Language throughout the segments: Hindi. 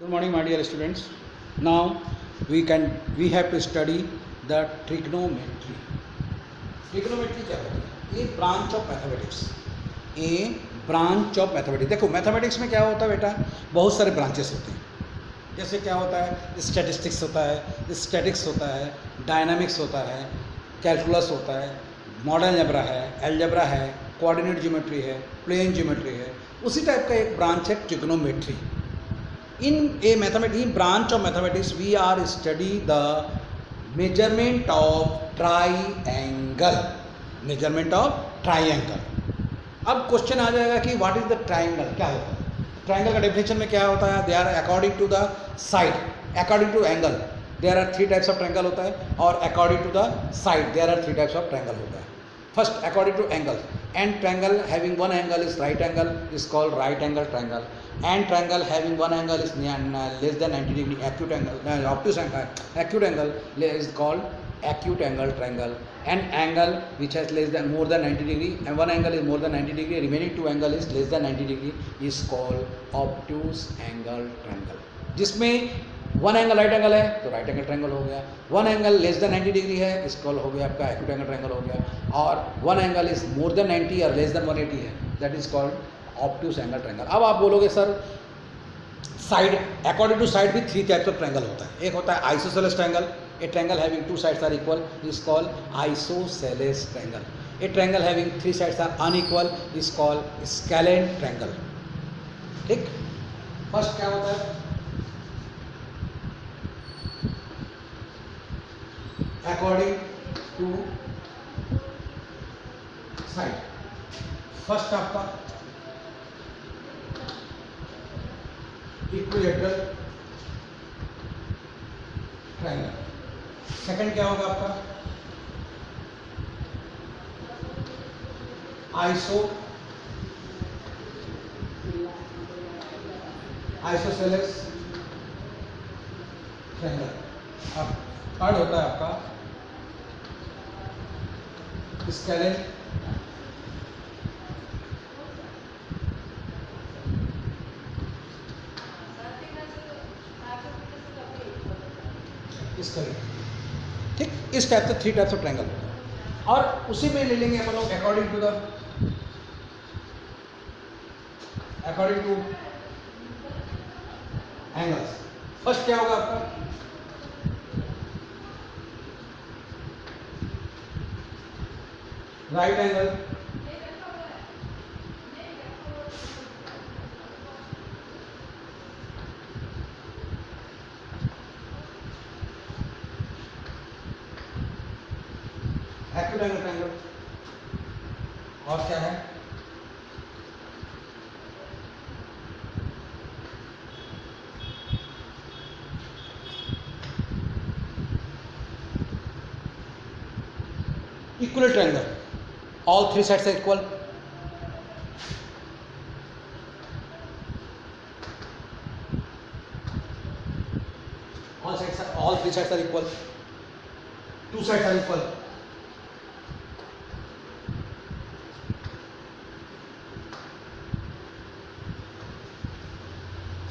Good morning, my dear students. Now we have to study the trigonometry. Trigonometry क्या होती है? A branch of mathematics. A branch of mathematics. देखो मैथमेटिक्स में क्या होता है बेटा, बहुत सारे ब्रांचेस होते हैं. जैसे क्या होता है, स्टैटिस्टिक्स होता है, स्टैटिक्स होता है, डायनामिक्स होता है, कैलकुलस होता है, मॉडर्न अलजेब्रा है, अलजेब्रा है, कोऑर्डिनेट ज्योमेट्री है, प्लेन ज्योमेट्री है. उसी टाइप का एक ब्रांच है trigonometry. In branch of mathematics we are study the measurement of triangle. Measurement of triangle. अब क्वेश्चन आ जाएगा कि व्हाट इज द ट्राइंगल, क्या होता है. ट्राइंगल का डेफिनेशन में क्या होता है, they are according to the side, according to angle there are 3 types of triangle होता है, और according to the side there are 3 types of triangle होता है. First according to angle, and triangle having one angle is right angle is called right angle triangle, and triangle having one angle is less than 90 degree acute angle acute angle is called acute angle triangle, and angle which has less than more than 90 degree and one angle is more than 90 degree, remaining 2 angle is less than 90 degree is called obtuse angle triangle. जिसमें वन एंगल राइट एंगल है तो राइट एंगल ट्रायंगल हो गया, one angle less than 90 degree है इसको हो गया आपका एक्यूट एंगल ट्रायंगल हो गया, और one angle is more than 90 और लेस देन 180 है, that is called obtuse angle triangle. अब आप बोलोगे sir side, according to side भी 3 टाइप्स ऑफ ट्रायंगल होता है. एक होता है isosceles triangle, a triangle having 2 sides are equal is called isosceles triangle. A triangle having 3 sides are unequal is called scalene triangle. ठीक, फर्स्ट क्या होता है, according to side. फर्स्ट आपका इक्विलेटरल ट्रायंगल. सेकंड क्या होगा आपका आइसोसेलेस ट्रायंगल. अब थर्ड होता है आपका स्केलेन स्केलेन. ठीक, इस टाइप से 3 टाइप्स ऑफ ट्रायंगल होता है, और उसी में ले लेंगे अपन लोग अकॉर्डिंग टू एंगल्स. फर्स्ट क्या होगा आपका right angle, acute angle triangle, और क्या है equal triangle. All 3 sides are equal. All 3 sides are equal. 2 sides are equal.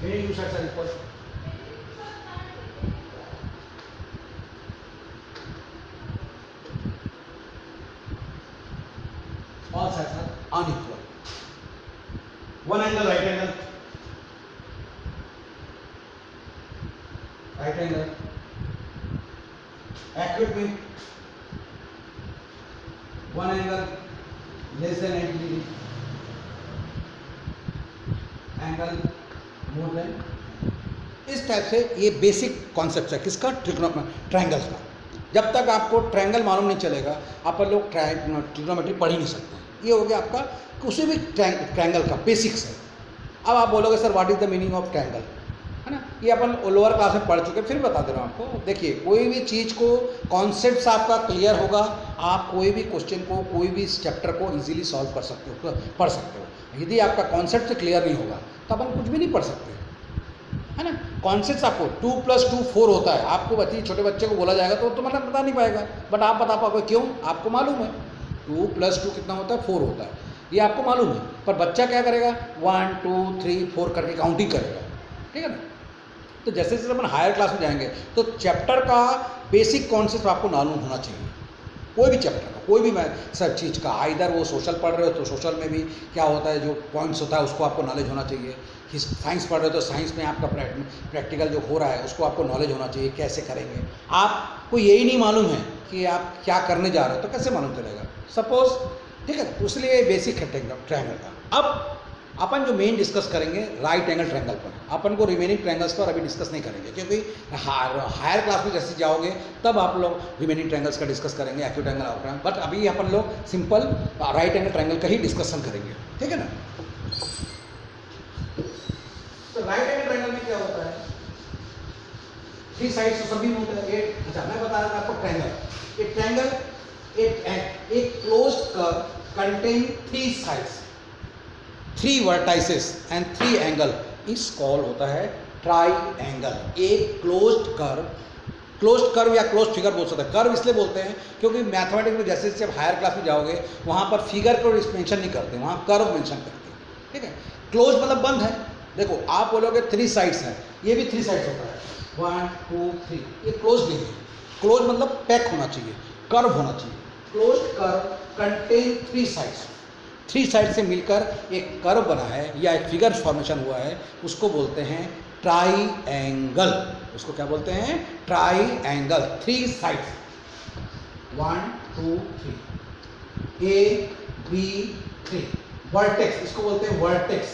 Any 2 sides are equal. All sides are unequal. One angle, right angle, acute में one angle less than 90 degree, angle more than. इस टाइप से ये बेसिक कॉन्सेप्ट है किसका, ट्रायंगल्स का. जब तक आपको ट्रायंगल मालूम नहीं चलेगा आप लोग ट्रिग्नोमेट्री पढ़ ही नहीं सकते. ये हो गया आपका किसी भी ट्रायंगल का बेसिक्स है. अब आप बोलोगे sir what is the meaning of triangle, है ना, ये अपन लोअर क्लास में पढ़ चुके, फिर बता दे रहा हूँ आपको. देखिए कोई भी चीज़ को कॉन्सेप्ट्स आपका क्लियर होगा, आप कोई भी क्वेश्चन को कोई भी चैप्टर को इजीली सॉल्व कर सकते हो, पढ़ सकते हो. यदि आपका कॉन्सेप्ट क्लियर नहीं होगा तो अपन कुछ भी नहीं पढ़ सकते, है ना. कॉन्सेप्ट आपको 2 + 2 4 होता है, आपको बच्चे छोटे बच्चे को बोला जाएगा तो मतलब बता नहीं पाएगा, बट आप बता पाओगे. क्यों, आपको मालूम है 2 + 2 कितना होता है, 4 होता है. ये आपको मालूम है, पर बच्चा क्या करेगा 1 2 3 4 करके काउंटिंग करेगा, ठीक है ना. तो जैसे जैसे अपन हायर क्लास में जाएंगे तो चैप्टर का बेसिक कॉन्सेप्ट आपको मालूम होना चाहिए, कोई भी चैप्टर का, कोई भी मैं सब चीज़ का, आइदर वो सोशल पढ़ रहे हो तो सोशल में भी क्या होता है, जो पॉइंट्स होता है उसको आपको नॉलेज होना चाहिए। साइंस पढ़ रहे हो तो साइंस में आपका प्रैक्टिकल जो हो रहा है उसको आपको नॉलेज होना चाहिए, कैसे करेंगे। आपको यही नहीं मालूम है कि आप क्या करने जा रहे हो तो कैसे मालूम चलेगा, सपोज, ठीक है। तो इसलिए बेसिक है ट्रायंगल का। अब अपन जो मेन डिस्कस करेंगे राइट एंगल ट्रायंगल पर, अपन को रिमेनिंग ट्रायंगल्स पर अभी डिस्कस नहीं करेंगे, क्योंकि हायर क्लास में जैसे जाओगे तब आप लोग रिमेनिंग ट्रायंगल्स का डिस्कस करेंगे, acute angle, out angle, but अभी अपन लोग सिंपल राइट एंगल ट्रायंगल का ही डिस्कशन करेंगे, ठीक है ना। तो राइट एंगल ट्रायंगल में क्या होता है, 3 साइड्स तो सभी में होता है। अच्छा, मैं बता रहा था आपको ट्रायंगल। एक ट्रायंगल एक closed curve contain 3 sides, 3 vertices and 3 angle इस कॉल होता है ट्राइएंगल। एक क्लोज्ड कर्व या क्लोज्ड फिगर बोल सकते हैं। कर्व इसलिए बोलते हैं क्योंकि मैथमेटिक्स में जैसे जैसे हायर क्लास में जाओगे वहाँ पर फिगर को मेंशन नहीं करते, वहाँ कर्व मेंशन करते हैं, ठीक है। क्लोज मतलब बंद है। देखो आप बोलोगे 3 साइड्स हैं, ये भी 3 साइड्स होता है, 1 2 3, ये क्लोज नहीं है। क्लोज मतलब पैक होना चाहिए, कर्व होना चाहिए। Closed curve contain 3 sides, 3 side से मिलकर एक कर्व बना है या एक फिगर फॉर्मेशन हुआ है, उसको बोलते हैं ट्राइएंगल। उसको क्या बोलते हैं, triangle. 3 sides, 1 2 3, A B 3, vertex, इसको बोलते हैं वर्टेक्स।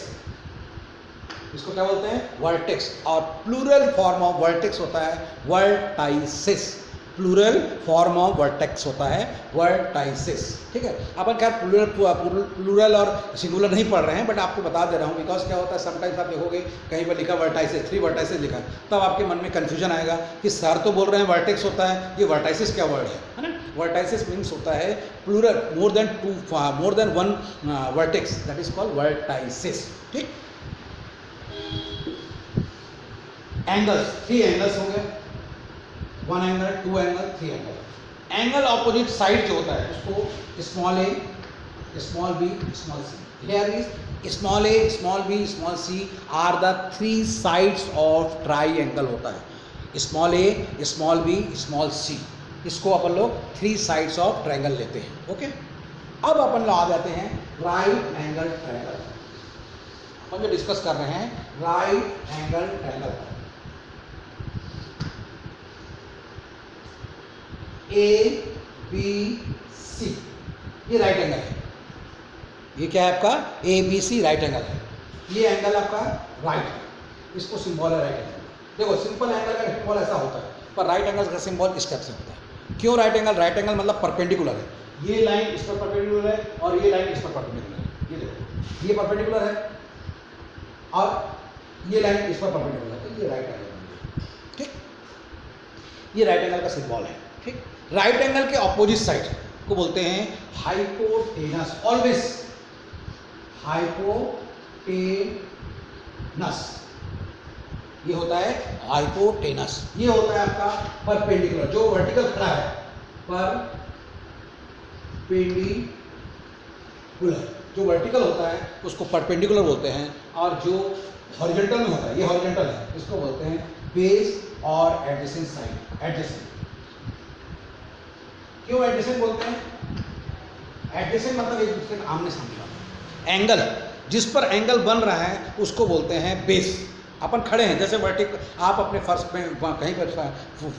इसको क्या बोलते हैं, वर्टेक्स। और प्लूरल फॉर्म ऑफ वर्टेक्स होता है vertices. Plural form of vertex होता है वर्टाइसिस, ठीक है। अपन खैर प्लूरल और सिंगुलर नहीं पढ़ रहे हैं, बट आपको बता दे रहा हूँ बिकॉज क्या होता है समटाइम्स आप देखोगे कहीं पर लिखा वर्टाइसिस, 3 वर्टाइसिस लिखा है, तब आपके मन में कन्फ्यूजन आएगा कि सर तो बोल रहे हैं वर्टेक्स होता है, ये वर्टाइसिस क्या वर्ड है ना। वर्टाइसिस मीन्स होता है plural, more than 1 vertex, that is called vertices, ठीक। एंगल्स, 3 एंगल्स हो गए, 1 angle, 2 angle, 3 angle. Angle opposite side जो होता है उसको small a, small b, small c. Here is small a, small b, small c are the 3 sides of triangle होता है। Small a, small b, small c, इसको अपन लोग 3 साइड्स ऑफ ट्राइंगल लेते हैं, ओके। अब अपन लोग आ जाते हैं राइट एंगल ट्राइंगल। अपन जो डिस्कस कर रहे हैं right angle triangle, a B c, ये राइट एंगल है। ये क्या है आपका, A B C right angle है। ये एंगल आपका राइट है, इसको सिंबल है राइट एंगल। देखो सिंपल एंगल का सिंबल ऐसा होता है, पर राइट एंगल का सिंबल स्टेप से होता है। क्यों राइट एंगल? राइट एंगल मतलब परपेंडिकुलर है। ये लाइन इस पर परपेंडिकुलर है और ये लाइन इस पर परपेंडिकुलर है। ये देखो ये परपेंडिकुलर है और ये लाइन इस पर परपेंडिकुलर है, तो ये राइट एंगल, ठीक। ये राइट एंगल का सिंबल है, ठीक। राइट एंगल के ऑपोजिट साइड को बोलते हैं हाइपोटेनस। ऑलवेज हाइपोटेनस, ये होता है हाइपोटेनस। ये होता है आपका परपेंडिकुलर, जो वर्टिकल खड़ा है परपेंडिकुलर, जो वर्टिकल होता है उसको परपेंडिकुलर बोलते हैं, और जो हॉरिजॉन्टल में होता है, ये हॉरिजॉन्टल है, इसको बोलते हैं बेस और एडजेसेंट साइड। एडजेसेंट क्यों एडजेसेंट बोलते हैं? एडजेसेंट मतलब एक दूसरे के आमने सामने वाला। एंगल, जिस पर एंगल बन रहा है उसको बोलते हैं बेस। अपन खड़े हैं, जैसे वर्टिकल आप अपने फर्श पे कहीं पर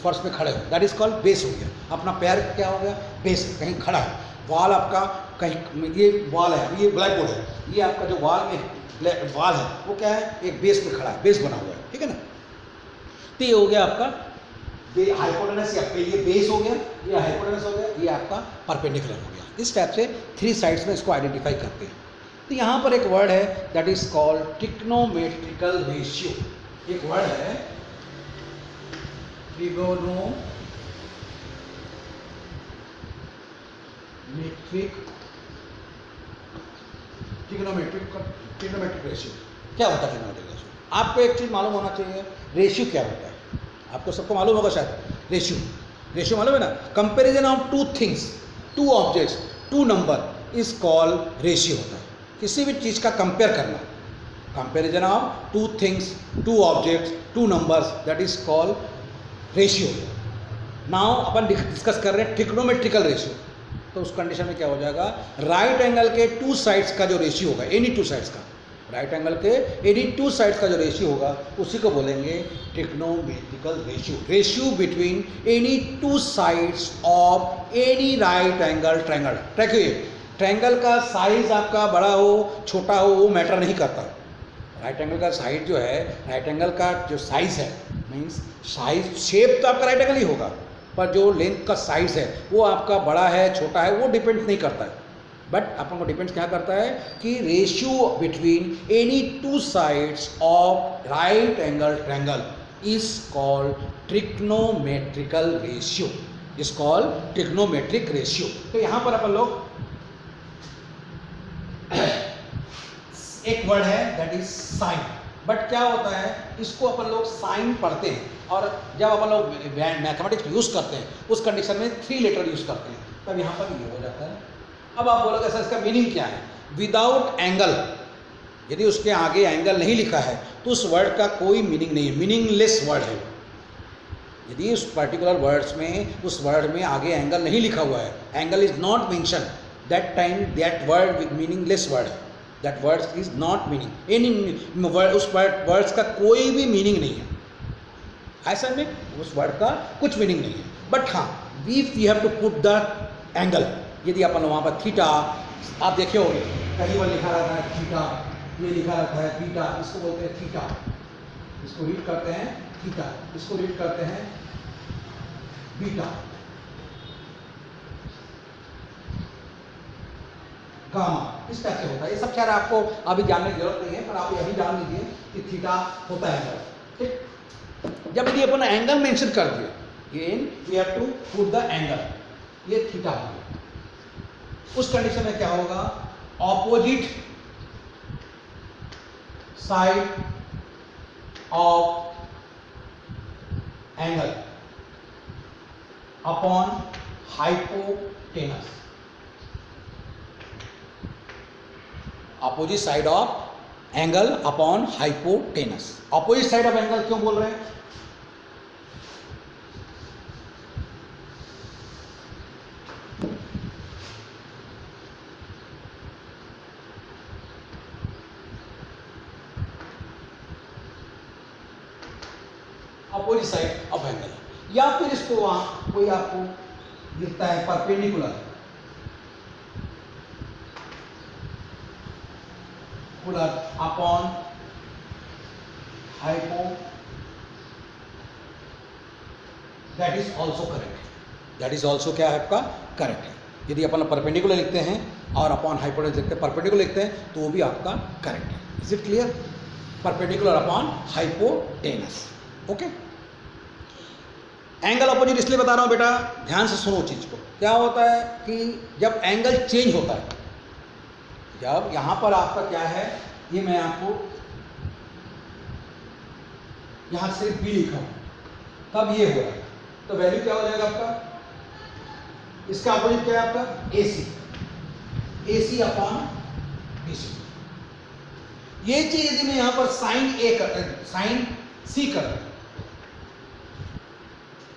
फर्श पे खड़े हो, दैट इज कॉल्ड बेस हो गया। अपना पैर क्या हो गया, बेस है, कहीं खड़ा है। वॉल आपका कहीं, ये वॉल है, ये ब्लैक बोर्ड है, ये आपका जो वॉल में वॉल है वो क्या है, एक बेस पे खड़ा है, बेस बना हुआ है, ठीक है ना। तो ये हो गया आपका हाइपोटेनस, या ये बेस हो गया, ये हाइपोटेनस हो गया, ये आपका परपेंडिकुलर हो गया। इस टाइप से 3 साइड्स में इसको आइडेंटिफाई करते हैं। तो यहाँ पर एक वर्ड है that is called trigonometrical ratio. एक वर्ड है ट्रिग्नोमेट्रिक रेशियो। क्या होता है ट्रिग्नोमेट्रिक रेशियो? आपको एक चीज़ मालूम होना चाहिए, रेशियो क्या होता है। आपको सबको मालूम होगा शायद। रेशियो मालूम है ना, comparison of 2 things, 2 objects, 2 number is called ratio होता है। किसी भी चीज़ का कंपेयर करना, comparison of two things, two objects, two numbers, that is called ratio. Now upon discuss कर रहे हैं ट्रिग्नोमेट्रिकल रेशियो। तो उस कंडीशन में क्या हो जाएगा, राइट एंगल के टू साइड्स का जो रेशियो होगा, एनी टू साइड्स का, राइट एंगल के एनी टू साइड्स का जो रेशियो होगा उसी को बोलेंगे trigonometrical ratio. Ratio between any two sides of any right angle triangle. देखिए ट्रायंगल का साइज आपका बड़ा हो छोटा हो वो मैटर नहीं करता। राइट एंगल का साइड जो है, राइट एंगल का जो साइज है, मीन्स साइज शेप तो आपका राइट एंगल ही होगा, पर जो लेंथ का साइज है वो आपका बड़ा है छोटा है वो डिपेंड नहीं करता है। बट अपन को डिपेंड्स क्या करता है कि ratio between any two sides of right angle triangle is called trigonometrical ratio, is called trigonometric ratio. तो यहां पर अपन लोग एक वर्ड है दैट इज साइन। बट क्या होता है, इसको अपन लोग साइन पढ़ते हैं और जब अपन लोग मैथमेटिक्स यूज़ करते हैं उस कंडीशन में 3 लेटर यूज़ करते हैं, तब यहाँ पर ये हो जाता है। अब आप बोलोगे सर इसका मीनिंग क्या है। विदाउट एंगल, यदि उसके आगे एंगल नहीं लिखा है तो उस वर्ड का कोई मीनिंग नहीं है, मीनिंगलेस वर्ड है। यदि उस पर्टिकुलर वर्ड्स में उस वर्ड में आगे एंगल नहीं लिखा हुआ है, angle is not mention, that time that word meaningless word है, that words is not meaning any word, उस वर्ड्स का कोई भी मीनिंग नहीं है। ऐसा में उस वर्ड का कुछ मीनिंग नहीं है। बट हाँ, if you have to put the angle, यदि अपन वहाँ पर थीटा, आप देखे होंगे कहीं पर लिखा रहता है थीटा, ये लिखा रहता है थीटा, इसको बोलते हैं थीटा, इसको रीड करते हैं थीटा, इसको रीड करते हैं बीटा, गामा, इस टाइप से होता है। ये सब खैर आपको अभी जानने की जरूरत नहीं है, पर आप यही जान लीजिए कि थीटा होता है। ठीक, जब यदि अपन एंगल मेंशन कर दिए, we have to put the angle, ये थीटा हो गया। उस कंडीशन में क्या होगा, opposite side of angle upon hypotenuse, opposite side of angle upon hypotenuse. Opposite side of angle क्यों बोल रहे हैं, अपोजिट साइड ऑफ एंगल, या फिर इसको वहां कोई आपको लिखता है perpendicular, upon hypo, that is also correct, that is also क्या है आपका करेक्ट है। यदि अपन परपेंडिकुलर लिखते हैं और अपॉन हाइपोटेनस लिखते हैं, परपेंडिकुलर लिखते हैं तो वो भी आपका करेक्ट है। Is it clear, perpendicular upon hypotenuse. Okay, angle opposite इसलिए बता रहा हूं बेटा, ध्यान से सुनो चीज को। क्या होता है कि जब एंगल चेंज होता है, जब यहां पर आपका क्या है, ये मैं आपको यहां सिर्फ बी लिखा हूं, तब ये हो रहा है, तो वैल्यू क्या हो जाएगा आपका, इसका अपोजिट क्या है आपका AC, AC अपॉन BC। ये चीज यदि मैं यहां पर साइन A कर, साइन C कर दूं,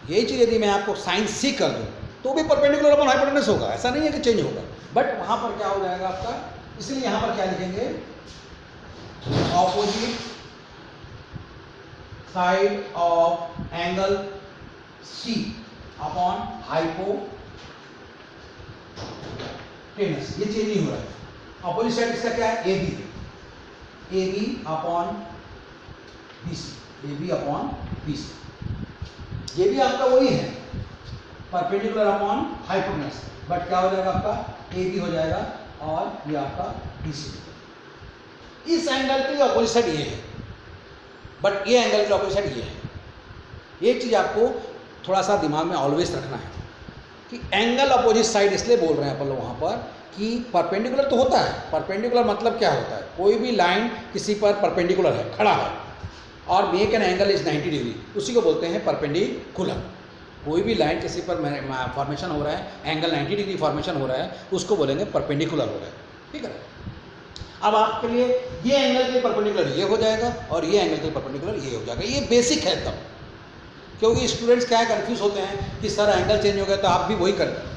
ये चीज यदि मैं आपको साइन C कर दूं तो भी परपेंडिकुलर अपॉन हाइपोटेनस होगा, ऐसा नहीं है कि चेंज होगा। बट वहां पर क्या हो जाएगा आपका, इसलिए यहां पर क्या लिखेंगे, opposite side of angle C upon hypotenuse, ये चेंज नहीं हो रहा है। ऑपोजिट साइड इसका क्या है, AB upon BC, AB upon BC, ये भी आपका वही है परपेंडिकुलर अपॉन हाइपोटेनस, बट क्या हो जाएगा आपका AB हो जाएगा और ये आपका BC। इस एंगल की अपोजिट साइड ये है, बट ये एंगल की अपोजिट साइड ये है। एक चीज आपको थोड़ा सा दिमाग में ऑलवेज रखना है कि एंगल अपोजिट साइड इसलिए बोल रहे हैं अपन लोग वहां पर कि परपेंडिकुलर तो होता है। परपेंडिकुलर मतलब क्या होता है, कोई भी लाइन किसी पर परपेंडिकुलर है, खड़ा है और make an angle is 90 degree, उसी को बोलते हैं परपेंडिकुलर। कोई भी लाइन किसी पर फॉर्मेशन हो रहा है, एंगल 90 डिग्री फॉर्मेशन हो रहा है, उसको बोलेंगे परपेंडिकुलर हो रहा है। ठीक है, अब आपके लिए ये एंगल के परपेंडिकुलर ये हो जाएगा और ये एंगल के परपेंडिकुलर ये हो जाएगा। ये बेसिक है तब, क्योंकि स्टूडेंट्स क्या है कंफ्यूज होते हैं कि सर एंगल चेंज हो गया, तो आप भी वही करते हैं।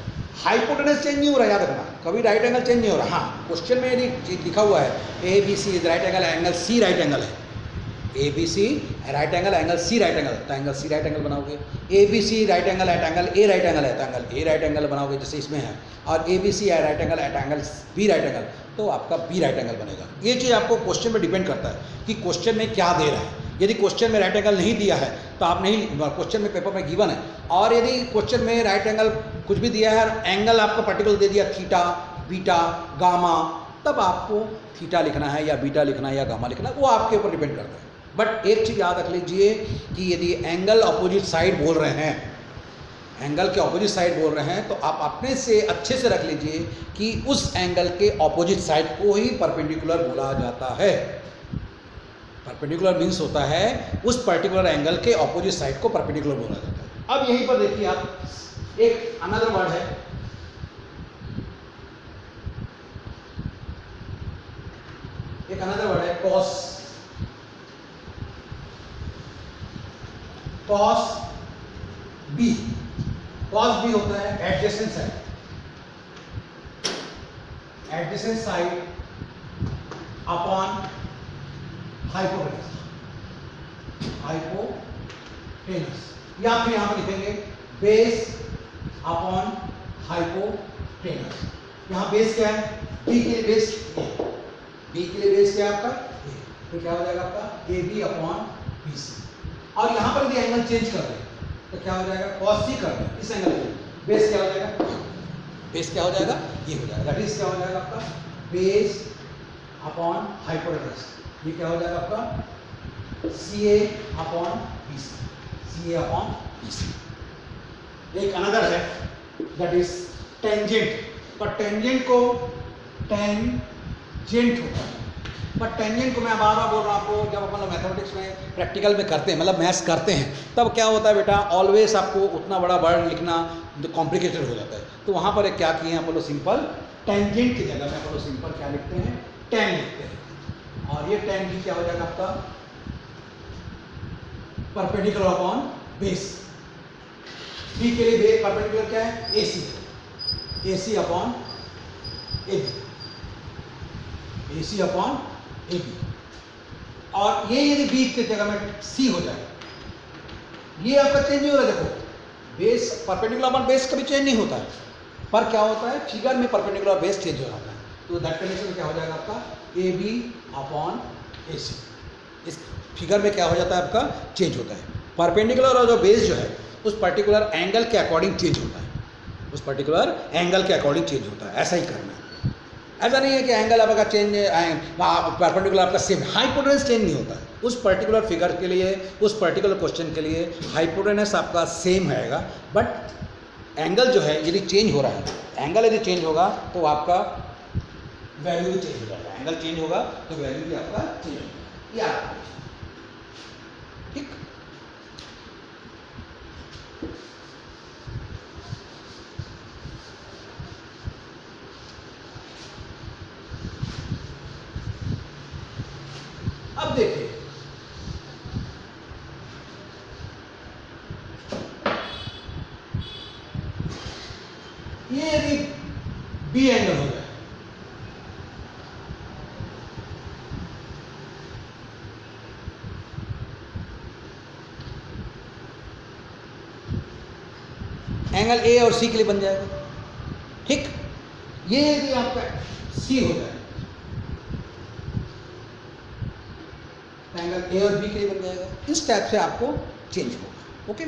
हाइपोटेनस चेंज नहीं हो रहा, याद रखना, कभी राइट एंगल चेंज नहीं हो रहा। हाँ, क्वेश्चन में यदि लिखा हुआ है ABC is right angle, angle C right angle है, ABC right angle, angle C right angle, तो एंगल C राइट एंगल बनाओगे। ABC right angle at angle A right angle है, तो एंगल A राइट एंगल बनाओगे, जैसे इसमें है। और ABC right angle at angle B right angle, तो आपका B राइट एंगल बनेगा। ये चीज़ आपको क्वेश्चन पे डिपेंड करता है कि क्वेश्चन में क्या दे रहा है। यदि क्वेश्चन में राइट एंगल नहीं दिया है तो आप नहीं, क्वेश्चन में पेपर में गिवन है, और यदि क्वेश्चन में राइट एंगल कुछ भी दिया है, एंगल आपका पर्टिकुलर दे दिया थीटा, बीटा, गामा, तब आपको थीटा लिखना है या बीटा लिखना है या गामा लिखना है, वो आपके ऊपर डिपेंड करता है। बट एक चीज़ याद रख लीजिए कि यदि एंगल अपोजिट साइड बोल रहे हैं, एंगल के अपोजिट साइड बोल रहे हैं, तो आप अपने से अच्छे से रख लीजिए कि उस एंगल के अपोजिट साइड को ही परपेंडिकुलर बोला जाता है। परपेंडिकुलर मीन्स होता है उस पर्टिकुलर एंगल के अपोजिट साइड को परपेंडिकुलर बोला जाता है। अब यहीं पर देखिए आप एक अनदर वर्ड है, एक अनदर वर्ड है cos. Cos B, cos B होता है adjacent side, adjacent side upon hypotenuse, hypotenuse, या फिर यहां पर लिखेंगे बेस अपॉन हाइपोटेनस। यहां बेस क्या है, बी के लिए बेस, बी के लिए बेस क्या है आपका, तो क्या हो जाएगा आपका A B upon B C. और यहां पर यदि एंगल चेंज कर दें तो क्या हो जाएगा, कॉस सी कर दें इस एंगल के, बेस क्या हो जाएगा, बेस क्या हो जाएगा, ये हो जाएगा। दैट इज क्या हो जाएगा आपका बेस अपॉन हाइपोटेनस। ये क्या हो जाएगा आपका सी A upon B C, C A upon B सी। एक अनदर है दैट इज टेंजेंट, पर टेंजेंट को टेंजेंट होता है, पर टेंजेंट को मैं बार बार बोल रहा हूँ आपको, जब अपन लोग मैथमेटिक्स में प्रैक्टिकल में करते हैं, मतलब मैथ्स करते हैं, तब क्या होता है बेटा, ऑलवेज आपको उतना बड़ा वर्ड लिखना कॉम्प्लिकेटेड हो जाता है। तो वहाँ पर क्या किए हैं अपन लोग, सिंपल टेंजेंट की जगह में अपन लोग सिंपल क्या लिखते हैं, टेन लिखते हैं। और ये टेन भी क्या हो जाएगा आपका परपेंडिकुलर अपॉन बेस। बी के लिए बेस परपेंडिकुलर क्या है, A C, A C upon A B, A C upon A B. और ये यदि बी की जगह में सी हो जाए, ये आपका चेंज नहीं हो रहा है। देखो बेस परपेंडिकुलर अपॉन बेस कभी चेंज नहीं होता है, पर क्या होता है फिगर में परपेंडिकुलर बेस चेंज हो जाता है। तो दैट कंडीशन में क्या हो जाएगा आपका ए बी अपॉन ए सी, इस फिगर में क्या हो जाता है आपका चेंज होता है। परपेंडिकुलर और जो बेस जो है उस पर्टिकुलर एंगल के अकॉर्डिंग चेंज होता है, उस पर्टिकुलर एंगल के अकॉर्डिंग चेंज होता है। ऐसा ही करना है, ऐसा नहीं है कि एंगल आपका चेंज परपेंडिकुलर आपका सेम, हाइपोटेनस चेंज नहीं होता है। उस पर्टिकुलर फिगर के लिए, उस पर्टिकुलर क्वेश्चन के लिए हाइपोटेनस आपका सेम रहेगा, बट एंगल जो है यदि चेंज हो रहा है, एंगल यदि चेंज होगा तो आपका वैल्यू भी चेंज हो जाएगा। एंगल चेंज होगा तो वैल्यू भी आपका चेंज होगा, याद ठीक। अब देखिए ये यदि बी एंगल हो जाए, एंगल ए और सी के लिए बन जाएगा, ठीक। ये यदि आपका सी हो जाए, एंगल ए और बी के लिए बन जाएगा। इस टाइप से आपको चेंज होगा, ओके।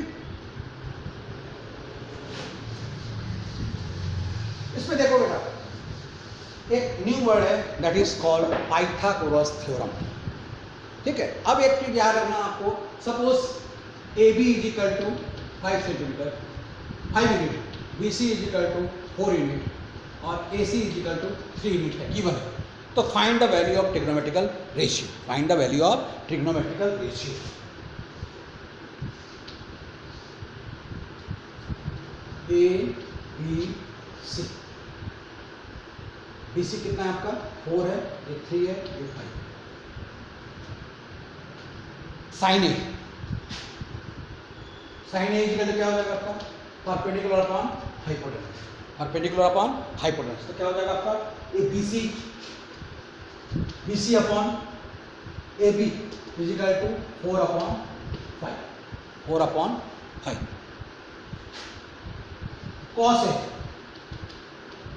इसमें देखो बेटा एक न्यू वर्ड है that is called Pythagoras theorem, ठीक है। अब एक चीज याद रखना आपको, suppose A B is equal to 5 centimetre 5 unit, B C is equal to 4 unit और A C is equal to 3 unit है, गिवन है। तो find the value of trigonometrical ratio, find the value of trigonometrical ratio. A B C, B C कितना है आपका 4 है, ये 3 है, ये 5 है। Sine A, sine A equal क्या हो जाएगा आपका perpendicular upon hypotenuse, perpendicular upon hypotenuse. तो क्या हो जाएगा आपका A B C, B C upon A B equal to 4 upon 5, 4 upon 5। Cos A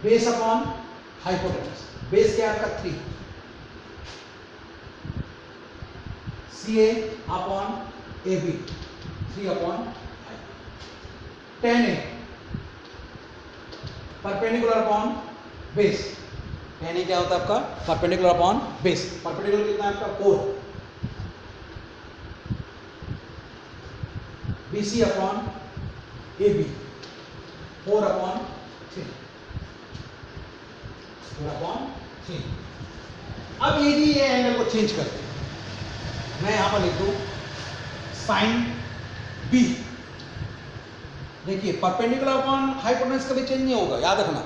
base upon hypotenuse, base क्या है आपका 3, C A upon A B 3 upon 5। Tan A perpendicular upon base, tan A क्या होता है आपका परपेंडिकुलर अपॉन बेस, परपेंडिकुलर कितना है आपका 4, B C upon A B 4 upon 3, 4 upon 3। अब यदि ये एंगल को चेंज करते हैं, मैं यहां पर लिख दूं साइन बी, देखिए परपेंडिकुलर अपॉन हाइपोटेनस कभी चेंज नहीं होगा, याद रखना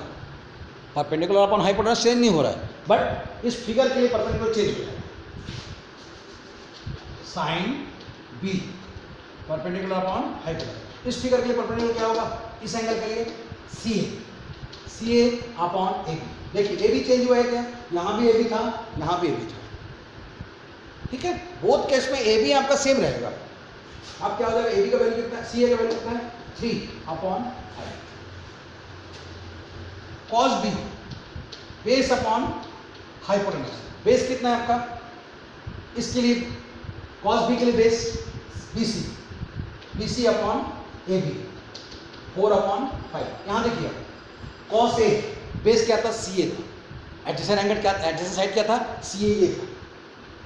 परपेंडिकुलर अपॉन हाइपोटेनस चेंज नहीं हो रहा है, बट इस फिगर के लिए परपेंडिकुलर चेंज हो जाएगा। Sine B perpendicular upon hypotenuse, इस फिगर के लिए परपेंडिकुलर क्या होगा, इस एंगल के लिए सी A, C A upon A B. देखिए ए बी चेंज हुआ है क्या, यहां भी ए बी था, यहां भी ए बी था, ठीक है। बोथ केस में ए बी आपका सेम रहेगा। अब क्या हो जाएगा, ए बी का वैल्यू कितना है, सी ए का वैल्यू कितना है 3 upon 5। Cos B base upon hypotenuse, base कितना है आपका, इसके लिए कॉस बी के लिए base B C, B C upon A B 4 upon 5। यहां देखिए कॉस ए बेस क्या था, सी ए था, एडजेसेंट एंगल क्या, एडजेसेंट साइड क्या था, सी ए था,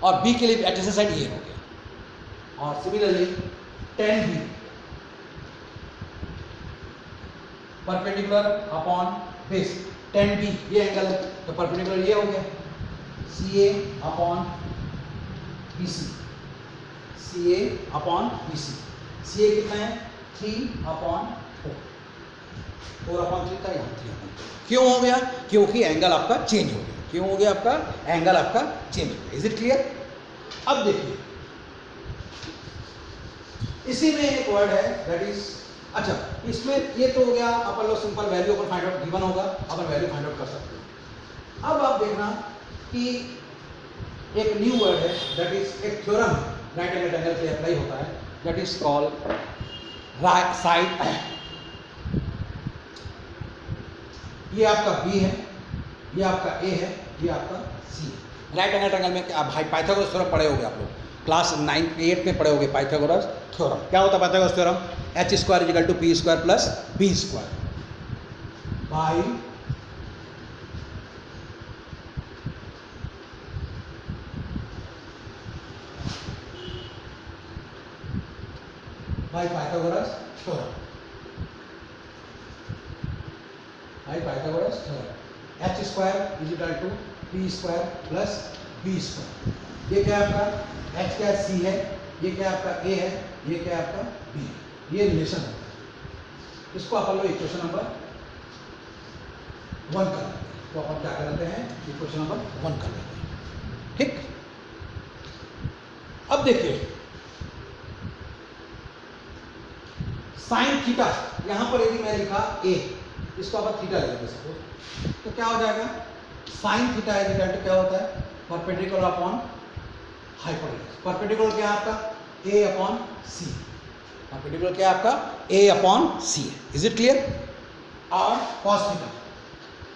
और बी के लिए एडजेसेंट साइड ये हो गया। और similarly tan B perpendicular upon base, tan B ये एंगल है तो परपेंडिकुलर ये हो गया C A upon B C, C A upon B C, C A कितना है 3 अपॉन 4, 4 अपॉन 3 था, यहाँ 3 अपॉन 4। क्यों हो गया, क्योंकि एंगल आपका चेंज हो गया, क्यों हो गया आपका एंगल आपका चेंज हो गया। Is it clear. अब देखिए इसी में एक वर्ड है दैट इज, अच्छा इसमें ये तो हो गया अपन लोग सिंपल वैल्यू अपन फाइंड आउट गिवन होगा, अपन वैल्यू फाइंड आउट कर सकते हैं। अब आप देखना कि एक न्यू वर्ड है दैट इज एक थ्योरम राइट एंगल ट्रायंगल पे अप्लाई होता है that is called right side. ये आपका बी है, ये आपका ए है, ये आपका सी है। राइट एंगल ट्रायंगल में आप पाइथागोरस थ्योरम पढ़े होगे, आप लोग क्लास 9 8 में पढ़े होगे पाइथागोरस थ्योरम। क्या होता है Pythagoras theorem, H square equal to P square plus B square by Pythagoras theorem, by Pythagoras theorem. H square equal to P square plus B square. ये क्या आपका एच क्या सी है, ये क्या आपका ए है, ये क्या आपका बी है, ये रिलेशन होता है। इसको अपन लोग इक्वेशन नंबर 1 कर लेते हैं, तो अपन क्या कर लेते हैं इक्वेशन नंबर 1 कर लेते हैं, ठीक। अब देखिए साइन थीटा, यहां पर यदि मैं लिखा ए, इसको अपन थीटा ले लेते सपोज, तो क्या हो जाएगा साइन थीटा इक्वल टू क्या होता है परपेंडिकुलर अपॉन हाइपोटेनस। परपेंडिकुलर क्या है आपका ए अपॉन सी, परपेंडिकुलर क्या है आपका ए अपॉन सी है। Is it clear. और कॉस थीटा,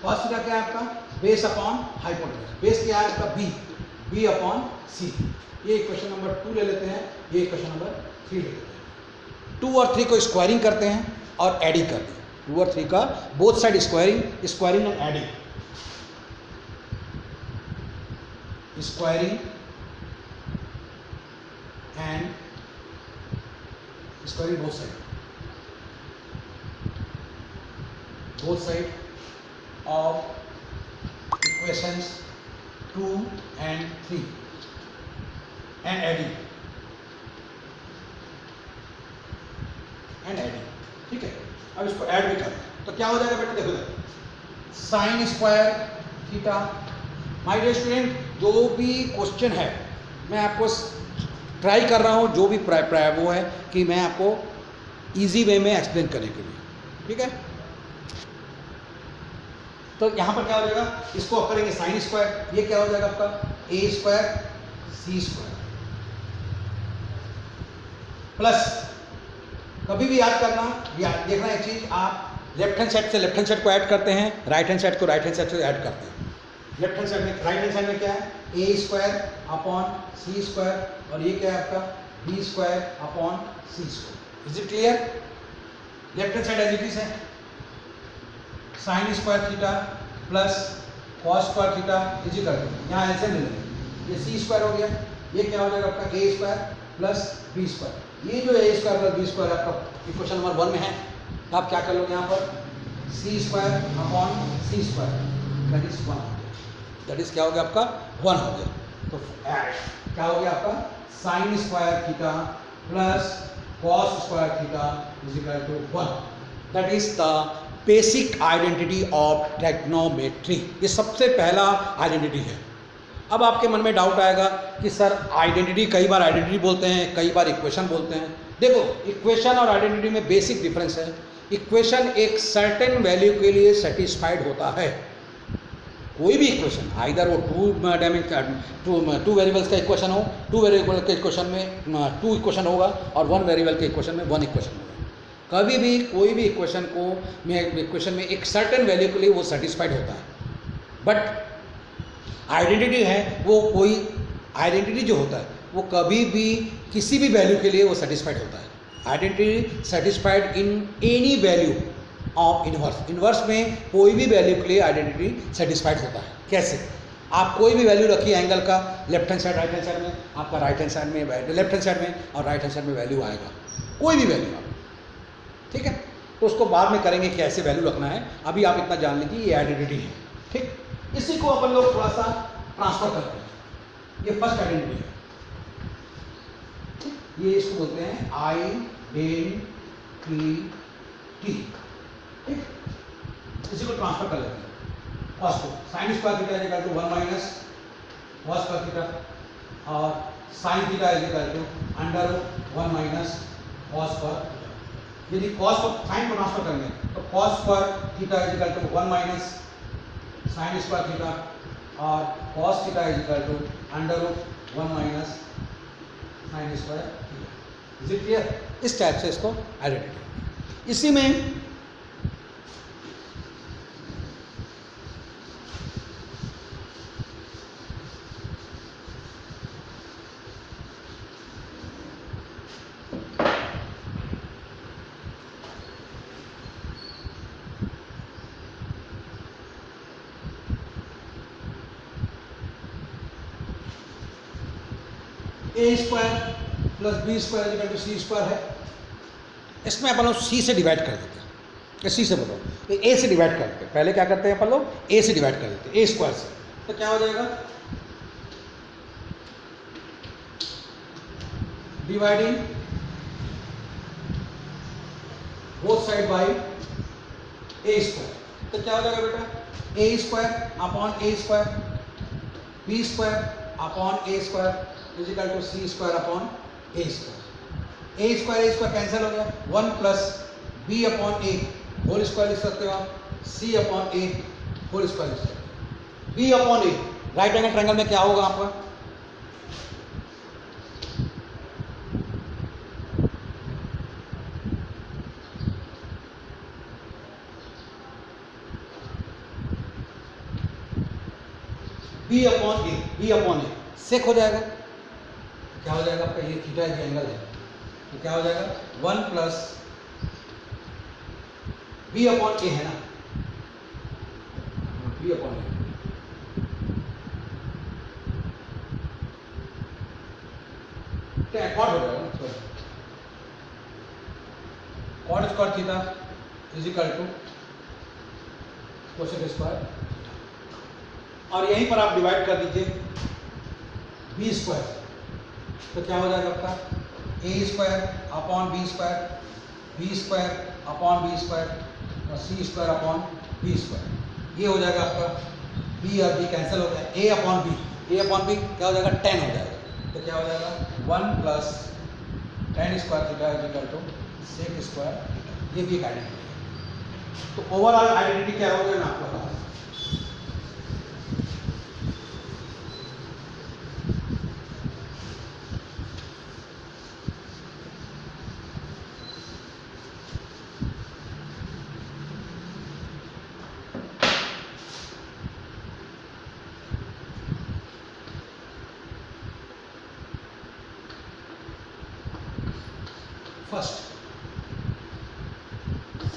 कॉस थीटा क्या है आपका बेस अपॉन हाइपोटेनस, बेस क्या है आपका बी, बी अपॉन सी। ये इक्वेशन नंबर 2 ले लेते हैं, ये इक्वेशन नंबर 3 ले लेते हैं। 2 और 3 को स्क्वायरिंग करते हैं और एडिंग करते हैं, 2 और 3 का both side squaring, squaring and adding, squaring and squaring both side of equations 2 and 3 and adding, ठीक है। अब इसको ऐड भी करें तो क्या हो जाएगा बेटा, देखो sine square theta. My dear student, जो भी क्वेश्चन है मैं आपको ट्राई कर रहा हूँ जो भी वो है कि मैं आपको इजी वे में एक्सप्लेन करने के लिए, ठीक है। तो यहाँ पर क्या हो जाएगा, इसको आप करेंगे साइन स्क्वायर, ये क्या हो जाएगा आपका ए स्क्वायर सी स्क्वायर प्लस, कभी भी याद करना, याद देखना एक चीज, आप लेफ्ट हैंड साइड से लेफ्ट हैंड साइड को ऐड करते हैं, राइट हैंड साइड को राइट हैंड साइड से ऐड करते हैं। लेफ्ट हैंड साइड में, राइट हैंड साइड में क्या है, A square upon C square, और ये क्या है आपका B square upon C square. Is it clear? Left hand side as it is है, sine square theta plus cos square theta is equal to, यहाँ ऐसे मिलेंगे, ये सी स्क्वायर हो गया, ये क्या हो जाएगा आपका ए स्क्वायर प्लस बी स्क्वायर। ये जो ए स्क्वायर प्लस बी स्क्वायर आपका इक्वेशन नंबर 1 में है, तो आप क्या कर लोगे यहाँ पर c square upon C square that is 1, that is क्या हो गया आपका 1 हो गया। तो क्या हो गया आपका sine square theta plus cos square theta is equal to 1, that is the basic identity of trigonometry. ये सबसे पहला आइडेंटिटी है। अब आपके मन में डाउट आएगा कि सर आइडेंटिटी, कई बार आइडेंटिटी बोलते हैं, कई बार इक्वेशन बोलते हैं। देखो, इक्वेशन और आइडेंटिटी में बेसिक डिफरेंस है। इक्वेशन एक सर्टेन वैल्यू के लिए सेटिस्फाइड होता है, कोई भी इक्वेशन, आइदर वो टू वेरिएबल्स का इक्वेशन हो, टू वेरिएबल के इक्वेशन में 2 इक्वेशन होगा और 1 वेरिएबल के इक्वेशन में 1 इक्वेशन होगा। कभी भी कोई भी इक्वेशन में एक सर्टेन वैल्यू के लिए वो सेटिस्फाइड होता है। बट आइडेंटिटी है वो, कोई आइडेंटिटी जो होता है वो कभी भी किसी भी वैल्यू के लिए वो सेटिस्फाइड होता है। Identity satisfied in any value of inverse. Inverse में कोई भी वैल्यू के लिए आइडेंटिटी सेटिस्फाइड होता है। कैसे? आप कोई भी वैल्यू रखिए एंगल का, left hand side right hand side में, आपका राइट हैंड साइड में, लेफ्ट हैंड साइड में और राइट हैंड साइड में वैल्यू आएगा, कोई भी वैल्यू आप, ठीक है। तो उसको बाद में करेंगे कि ऐसे वैल्यू रखना है, अभी आप इतना जान लीजिए ये आइडेंटिटी है, ठीक। इसी को अपन लोग थोड़ा सा ट्रांसफर करते हैं। ये फर्स्ट आइडेंटिटी है, ये इसको बोलते हैं आइडेंटिटी, ठीक। इसी को ट्रांसफर कर लेते हैं। कॉस को sine square theta is equal to 1 minus cos square theta, और sine theta is equal to under 1 minus cos square. यदि कॉस को साइन को ट्रांसफर करेंगे तो cos square theta is equal to 1 minus sine square theta, और cos theta is equal to under 1 minus sine square theta. Is it clear? इस टाइप से इसको आइडेंटिटी। इसी में a square plus B square equal to C square है। इसमें अपन लोग सी से डिवाइड कर देते हैं, सी से बोलो, ए से डिवाइड करते हैं। पहले क्या करते हैं अपन लोग, ए से डिवाइड कर देते हैं, ए स्क्वायर से। तो क्या हो जाएगा, dividing both side by a square. तो क्या हो जाएगा बेटा, a square upon a square, b square upon a square is equal to C square upon a square. A square cancel हो गया, 1 plus b upon a whole square लिख सकते हो आप, c upon a whole square लिख सकते हो। B upon a, right angle triangle में क्या होगा आपका, b upon A, B upon ए सेक हो जाएगा। क्या हो जाएगा आपका, ये थीटा जो एंगल है, तो क्या हो जाएगा 1 प्लस बी अपॉन ए है ना, बी अपॉन ए, कॉट हो जाएगा ना, cot square theta is equal to cosec square, और यहीं पर आप डिवाइड कर दीजिए बी स्क्वायर। तो क्या हो जाएगा आपका ए square upon b square upon b square और c square upon b square. ये हो जाएगा आपका बी और बी कैंसिल हो गया, ए अपॉन बी क्या हो जाएगा 10 हो जाएगा। तो क्या हो जाएगा 1 plus tan square theta is equal to sec square theta. ये भी एक आइडेंटिटी है। तो ओवरऑल आइडेंटिटी क्या हो गया मैं आपको बता दूं। First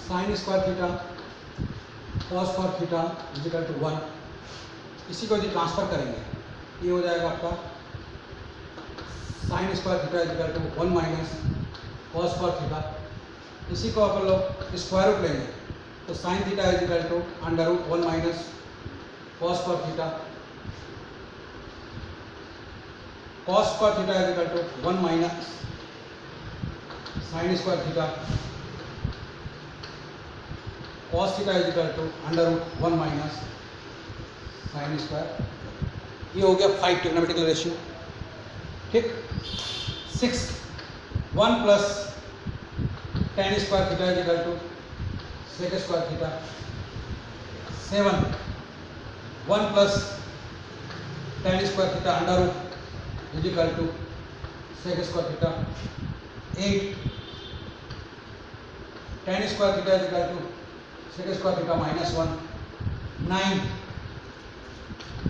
sine square theta cos square theta is equal to 1। इसी को यदि ट्रांसफर करेंगे ये हो जाएगा आपका sine square theta is equal to 1 minus cos square theta. इसी को अपन लोग स्क्वायर रूट लेंगे तो sine theta is equal to under root 1 minus cos square theta. Cos square theta is equal to 1 minus sine square theta. Cos theta is equal to under root 1 minus sine square. ये हो गया 5 ट्रिग्नोमेट्रिकल रेशियो। ठीक। 6 1 plus tan square theta is equal to sec square theta. 7 1 plus tan square theta under root is equal to sec square theta. 8 tan square theta is equal to sec square theta minus 1। 9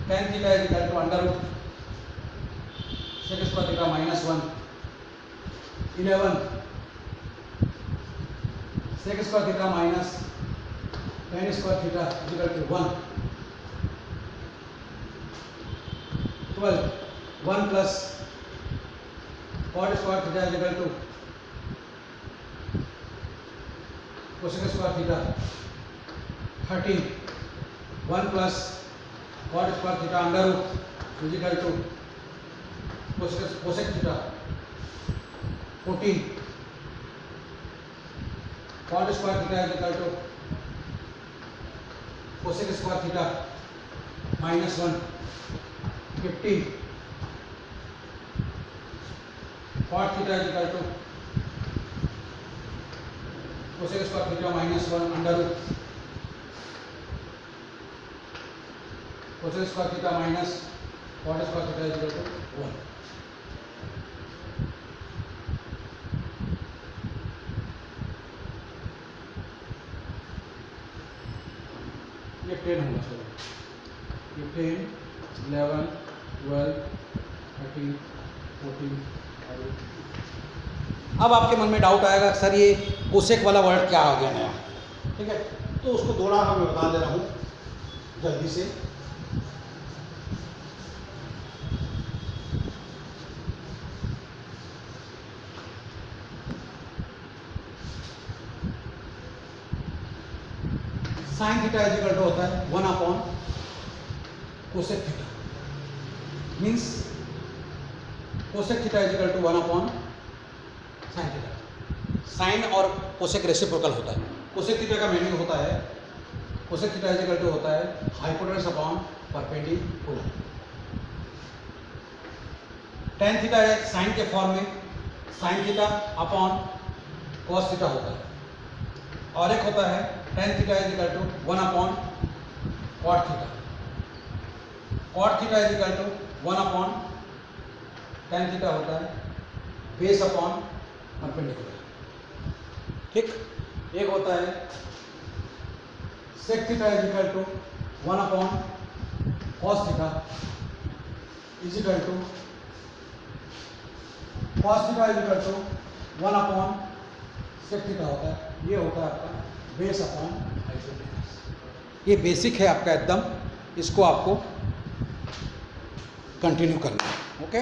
tan theta is equal to under root sec square theta minus 1। 11 sec square theta minus tan square theta is equal to 1। 12 1 plus cot square theta is equal to cosec square theta. 13 1 plus cot square theta under root is equal to cosec theta. 14 cot square theta is equal to cosec square theta minus 1। 15 cot theta is equal to cosec square theta minus 1 under root cosec square theta minus cot square theta is equal to 1। ये 10 होगा सर। ये 10 11 12 13 14 और अब आपके मन में डाउट आएगा सर ये कोसेक वाला वर्ड क्या आ गया नया। ठीक है, तो उसको थोड़ा मैं बता दे रहा हूँ जल्दी से। Sine theta is equal to होता है 1 upon cosec theta. Means cosec theta is equal to 1 upon sine theta. Sine और कोसेक रेसिप्रोकल होता है। कोसेक थीटा का मीनिंग होता है cosec theta is equal to होता है hypotenuse upon perpendicular. tan theta है साइन के फॉर्म में sine theta upon cos theta होता है। और एक होता है tan theta is equal to 1 upon cot theta. Cot theta is equal to 1 upon tan theta होता है बेस अपॉन परपेंडिकुलर। ठीक। एक होता है sec theta is equal to 1 upon cos theta is equal to cos theta is equal to 1 upon sec theta होता है। ये होता है आपका बेस अपॉन हाइपोटेनस। ये बेसिक है आपका एकदम, इसको आपको कंटिन्यू करना है। ओके।